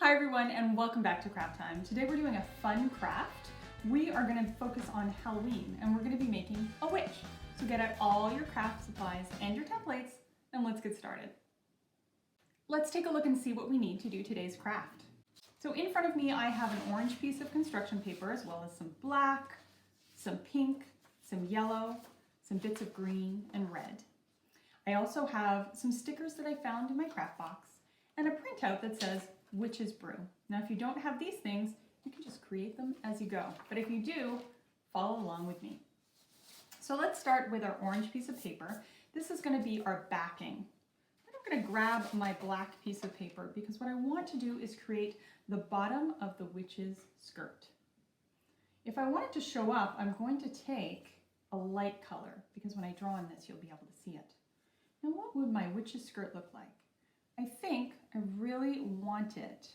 Hi everyone and welcome back to Craft Time. Today we're doing a fun craft. We are going to focus on Halloween and we're going to be making a witch. So get out all your craft supplies and your templates and let's get started. Let's take a look and see what we need to do today's craft. So in front of me I have an orange piece of construction paper as well as some black, some pink, some yellow, some bits of green and red. I also have some stickers that I found in my craft box and a printout that says Witch's Brew. Now if you don't have these things, you can just create them as you go. But if you do, follow along with me. So let's start with our orange piece of paper. This is going to be our backing. I'm going to grab my black piece of paper because what I want to do is create the bottom of the witch's skirt. If I want it to show up, I'm going to take a light color because when I draw on this, you'll be able to see it. Now what would my witch's skirt look like? I think I really want it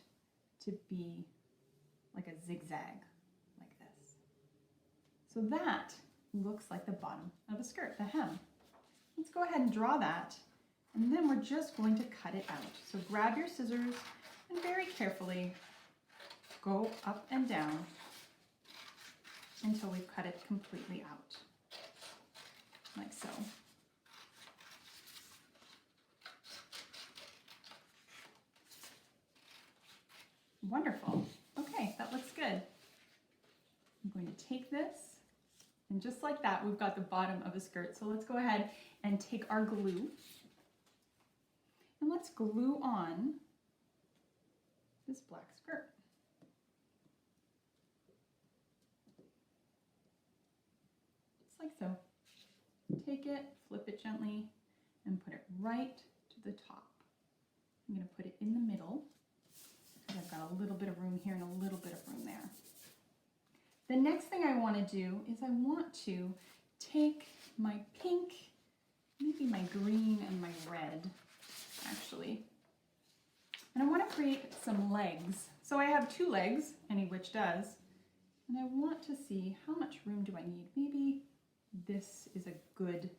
to be like a zigzag, like this. So that looks like the bottom of a skirt, the hem. Let's go ahead and draw that, and then we're just going to cut it out. So grab your scissors and very carefully go up and down until we've cut it completely out, like so. Wonderful. Okay, that looks good. I'm going to take this, and just like that, we've got the bottom of a skirt. So let's go ahead and take our glue, and let's glue on this black skirt. Just like so. Take it, flip it gently, and put it right to the top. I'm going to put it in the middle. I've got a little bit of room here and a little bit of room there. The next thing I want to do is I want to take my pink, maybe my green and my red, actually. And I want to create some legs. So I have two legs, any witch does, and I want to see how much room do I need. Maybe this is a good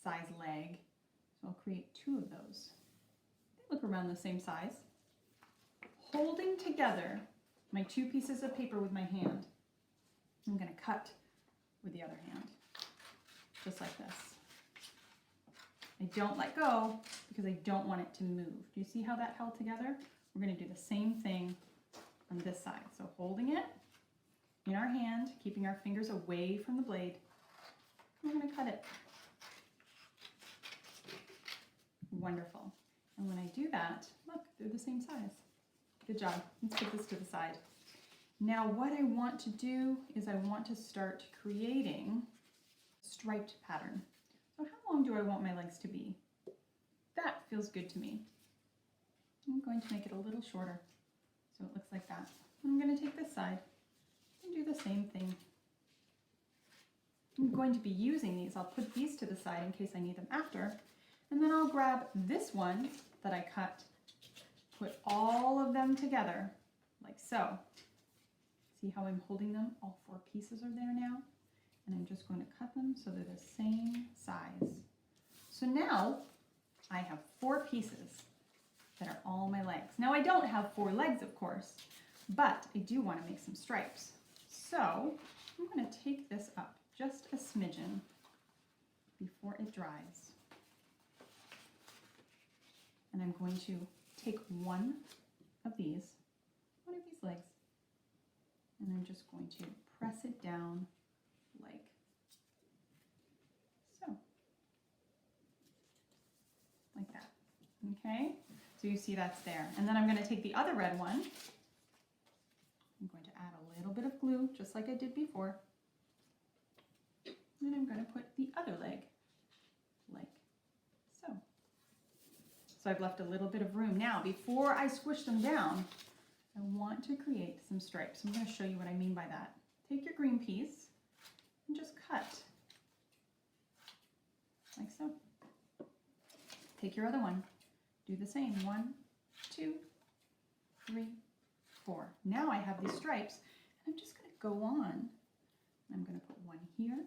size leg, so I'll create two of those. They look around the same size. Holding together my two pieces of paper with my hand, I'm going to cut with the other hand, just like this. I don't let go because I don't want it to move. Do you see how that held together? We're going to do the same thing on this side. So holding it in our hand, keeping our fingers away from the blade, we're going to cut it. Wonderful. And when I do that, look, they're the same size. Good job. Let's put this to the side. Now what I want to do is I want to start creating a striped pattern. So how long do I want my legs to be? That feels good to me. I'm going to make it a little shorter so it looks like that. I'm going to take this side and do the same thing. I'm going to be using these. I'll put these to the side in case I need them after. And then I'll grab this one that I cut, put all of them together like so. See how I'm holding them? All four pieces are there now. And I'm just going to cut them so they're the same size. So now I have four pieces that are all my legs. Now I don't have four legs, of course, but I do want to make some stripes. So I'm going to take this up just a smidgen before it dries. And I'm going to take one of these legs, and I'm just going to press it down like so, like that. Okay, so you see that's there. And then I'm going to take the other red one. I'm going to add a little bit of glue, just like I did before. And I'm going to put the other leg like so. So I've left a little bit of room. Now, before I squish them down, I want to create some stripes. I'm going to show you what I mean by that. Take your green piece and just cut like so. Take your other one. Do the same. 1, 2, 3, 4. Now I have these stripes, and I'm just going to go on. I'm going to put one here.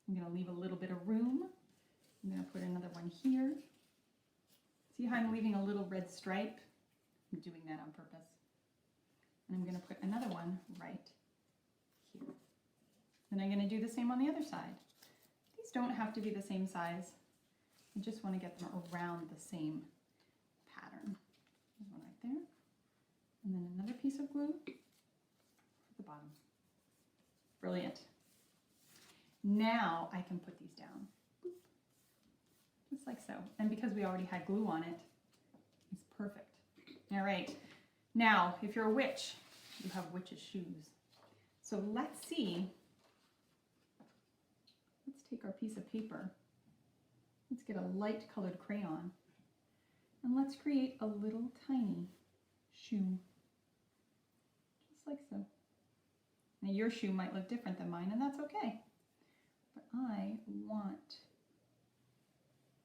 I'm going to leave a little bit of room. I'm going to put another one here. See how I'm leaving a little red stripe? I'm doing that on purpose. And I'm going to put another one right here. Then I'm going to do the same on the other side. These don't have to be the same size. I just want to get them around the same pattern. There's one right there. And then another piece of glue at the bottom. Brilliant. Now I can put these down. Boop. Just like so. And because we already had glue on it, it's perfect. All right. Now, if you're a witch, you have witch's shoes. So let's see. Let's take our piece of paper. Let's get a light colored crayon. And let's create a little tiny shoe. Just like so. Now your shoe might look different than mine, and that's okay. But I want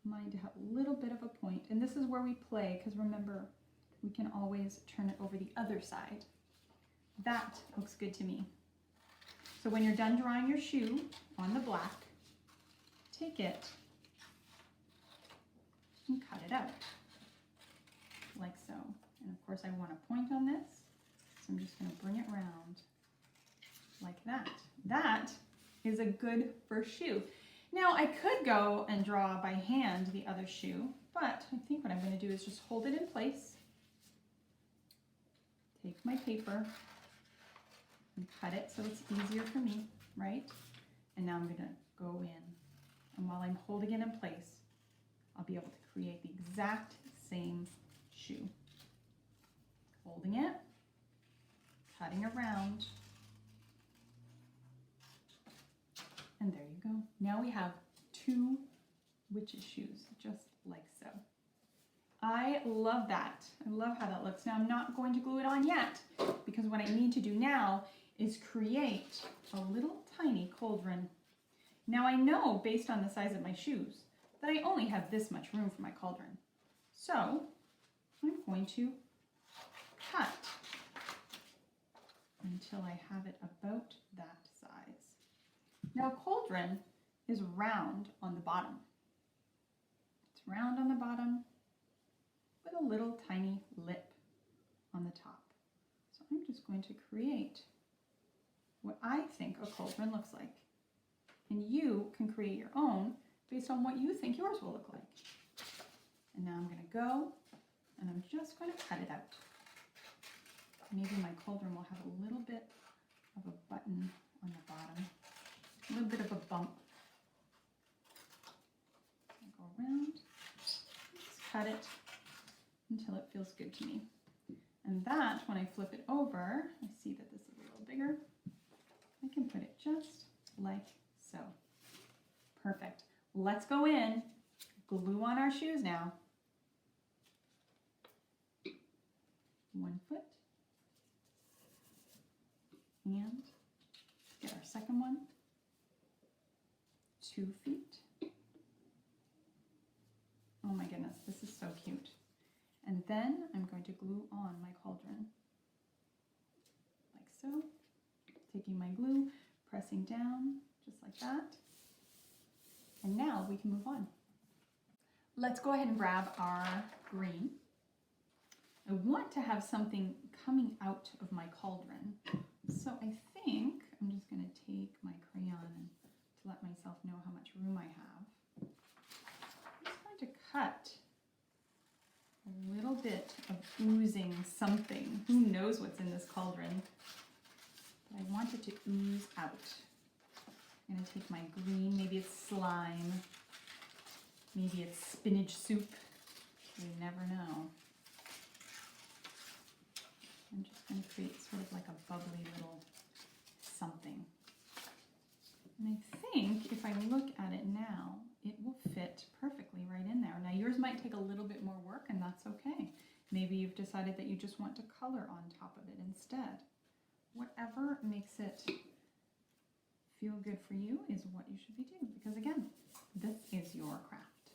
mine to have a little bit of a point. And this is where we play, because remember, we can always turn it over the other side. That looks good to me. So when you're done drawing your shoe on the black, take it and cut it out, like so. And of course I want a point on this, so I'm just going to bring it round like that. That is a good first shoe. Now I could go and draw by hand the other shoe, but I think what I'm going to do is just hold it in place, take my paper and cut it so it's easier for me, right? And now I'm going to go in, and while I'm holding it in place, I'll be able to create the exact same shoe. Holding it, cutting around, and there you go. Now we have two witch's shoes, just like so. I love that. I love how that looks. Now I'm not going to glue it on yet, because what I need to do now is create a little tiny cauldron. Now I know, based on the size of my shoes, that I only have this much room for my cauldron. So I'm going to cut until I have it about that size. Now a cauldron is round on the bottom. It's round on the bottom with a little tiny lip on the top. So I'm just going to create what I think a cauldron looks like. And you can create your own based on what you think yours will look like. And now I'm going to go and I'm just going to cut it out. Maybe my cauldron will have a little bit of a button on the bottom, a little bit of a bump. I'll go around, just cut it until it feels good to me. And that, when I flip it over, I see that this is a little bigger. I can put it just like so. Perfect. Let's go in, glue on our shoes now. One foot. And get our second one. 2 feet. Oh my goodness, this is so cute. And then I'm going to glue on my cauldron. Like so. Taking my glue, pressing down, just like that. And now we can move on. Let's go ahead and grab our green. I want to have something coming out of my cauldron. So I think I'm just going to take my crayon and to let myself know how much room I have. I'm just going to cut a little bit of oozing something. Who knows what's in this cauldron? But I want it to ooze out. I'm going to take my green, maybe it's slime, maybe it's spinach soup. You never know. I'm just going to create sort of like a bubbly little something. And I think if I look at it now, it will fit perfectly right in there. Now yours might take a little bit more work, and that's okay. Maybe you've decided that you just want to color on top of it instead. Whatever makes it feel good for you is what you should be doing, because again, this is your craft.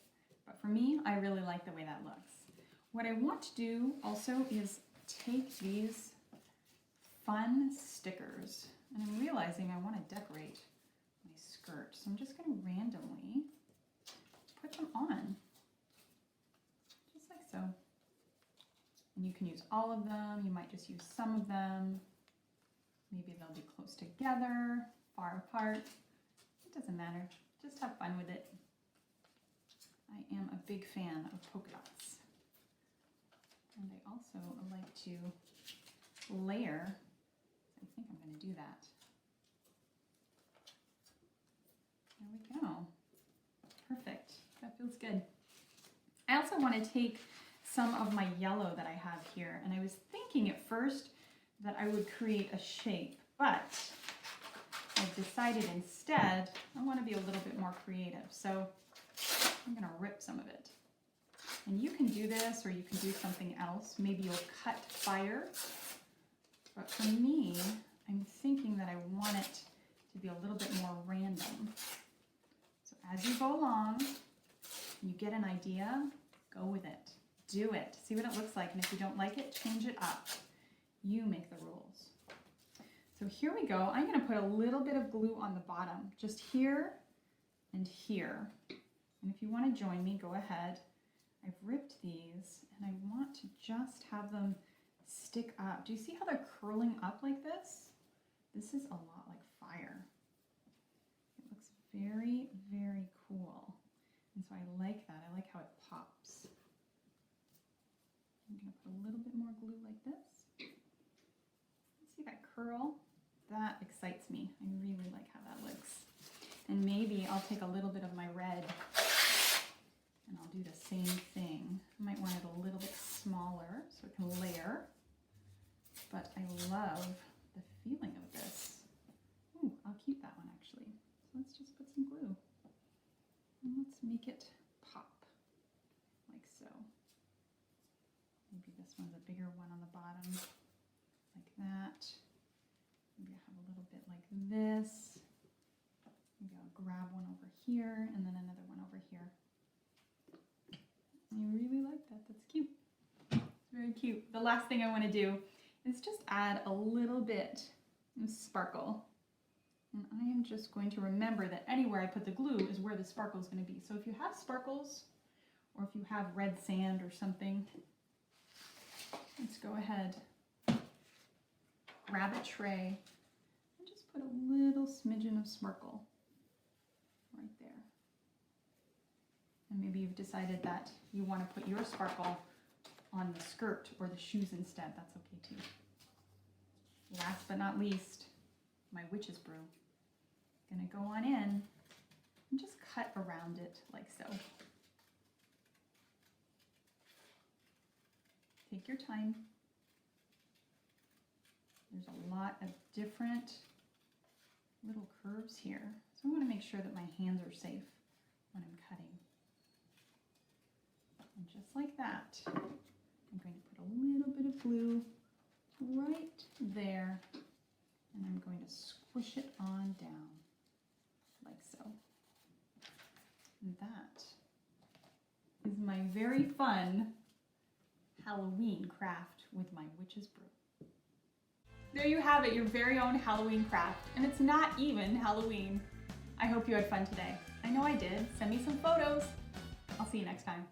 But for me, I really like the way that looks. What I want to do also is take these fun stickers, and I'm realizing I want to decorate my skirt, so I'm just going to randomly put them on, just like so. And you can use all of them, you might just use some of them. Maybe they'll be close together, far apart. It doesn't matter, just have fun with it. I am a big fan of polka dots. And I also like to layer. I think I'm going to do that. There we go. Perfect. That feels good. I also want to take some of my yellow that I have here, and I was thinking at first that I would create a shape, but I've decided instead I want to be a little bit more creative. So I'm going to rip some of it. And you can do this, or you can do something else. Maybe you'll cut fire. But for me, I'm thinking that I want it to be a little bit more random. So as you go along, you get an idea, go with it. Do it. See what it looks like. And if you don't like it, change it up. You make the rules. So here we go. I'm going to put a little bit of glue on the bottom, just here and here. And if you want to join me, go ahead. I've ripped these and I want to just have them stick up. Do you see how they're curling up like this? This is a lot like fire. It looks very, very cool. And so I like that. I like how it pops. I'm going to put a little bit more glue like this. See that curl? That excites me. I really like how that looks. And maybe I'll take a little bit of my red and I'll do the same thing. I might want it a little bit smaller so it can layer. But I love the feeling of this. Ooh, I'll keep that one actually. So let's just put some glue. And let's make it pop like so. Maybe this one's a bigger one on the bottom, like that. Maybe I have a little bit like this. Maybe I'll grab one over here and then another one over here. I really like that. That's cute. It's very cute. The last thing I want to do is just add a little bit of sparkle. And I am just going to remember that anywhere I put the glue is where the sparkle is going to be. So if you have sparkles, or if you have red sand or something, let's go ahead, grab a tray, and just put a little smidgen of sparkle right there. And maybe you've decided that you want to put your sparkle on the skirt or the shoes instead. That's okay too. Last but not least, my witch's brew. Gonna go on in and just cut around it like so. Take your time. There's a lot of different little curves here. So I want to make sure that my hands are safe when I'm cutting. And just like that, I'm going to put a little bit of glue right there, and I'm going to squish it on down like so. And that is my very fun Halloween craft with my witch's brew. There you have it, your very own Halloween craft, and it's not even Halloween. I hope you had fun today. I know I did. Send me some photos. I'll see you next time.